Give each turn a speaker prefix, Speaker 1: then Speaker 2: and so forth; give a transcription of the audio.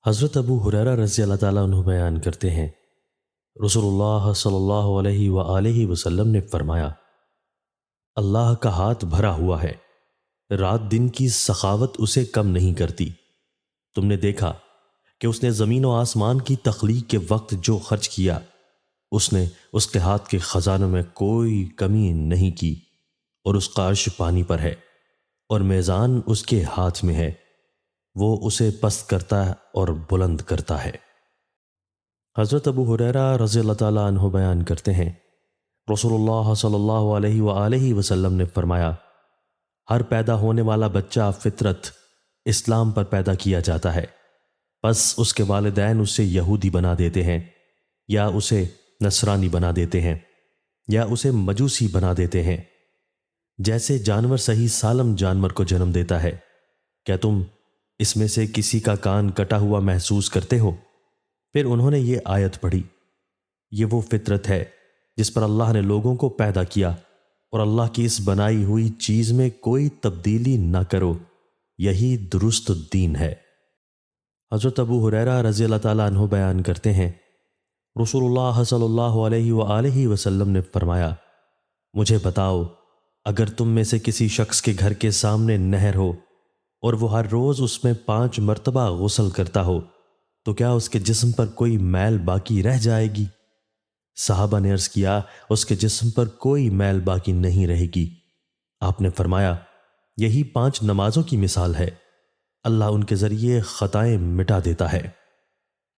Speaker 1: حضرت ابو ہریرہ رضی اللہ تعالیٰ عنہ بیان کرتے ہیں، رسول اللہ صلی اللہ علیہ وآلہ وسلم نے فرمایا، اللہ کا ہاتھ بھرا ہوا ہے، رات دن کی سخاوت اسے کم نہیں کرتی۔ تم نے دیکھا کہ اس نے زمین و آسمان کی تخلیق کے وقت جو خرچ کیا، اس نے اس کے ہاتھ کے خزانوں میں کوئی کمی نہیں کی، اور اس کا عرش پانی پر ہے اور میزان اس کے ہاتھ میں ہے، وہ اسے پست کرتا اور بلند کرتا ہے۔ حضرت ابو ہریرہ رضی اللہ تعالیٰ عنہ بیان کرتے ہیں، رسول اللہ صلی اللہ علیہ وآلہ وسلم نے فرمایا، ہر پیدا ہونے والا بچہ فطرت اسلام پر پیدا کیا جاتا ہے، پس اس کے والدین اسے یہودی بنا دیتے ہیں، یا اسے نصرانی بنا دیتے ہیں، یا اسے مجوسی بنا دیتے ہیں۔ جیسے جانور صحیح سالم جانور کو جنم دیتا ہے، کیا تم اس میں سے کسی کا کان کٹا ہوا محسوس کرتے ہو؟ پھر انہوں نے یہ آیت پڑھی، یہ وہ فطرت ہے جس پر اللہ نے لوگوں کو پیدا کیا، اور اللہ کی اس بنائی ہوئی چیز میں کوئی تبدیلی نہ کرو، یہی درست دین ہے۔ حضرت ابو ہریرہ رضی اللہ تعالیٰ عنہ بیان کرتے ہیں، رسول اللہ صلی اللہ علیہ وآلہ وسلم نے فرمایا، مجھے بتاؤ، اگر تم میں سے کسی شخص کے گھر کے سامنے نہر ہو اور وہ ہر روز اس میں 5 مرتبہ غسل کرتا ہو، تو کیا اس کے جسم پر کوئی میل باقی رہ جائے گی؟ صحابہ نے عرض کیا، اس کے جسم پر کوئی میل باقی نہیں رہے گی۔ آپ نے فرمایا، یہی 5 نمازوں کی مثال ہے، اللہ ان کے ذریعے خطائیں مٹا دیتا ہے۔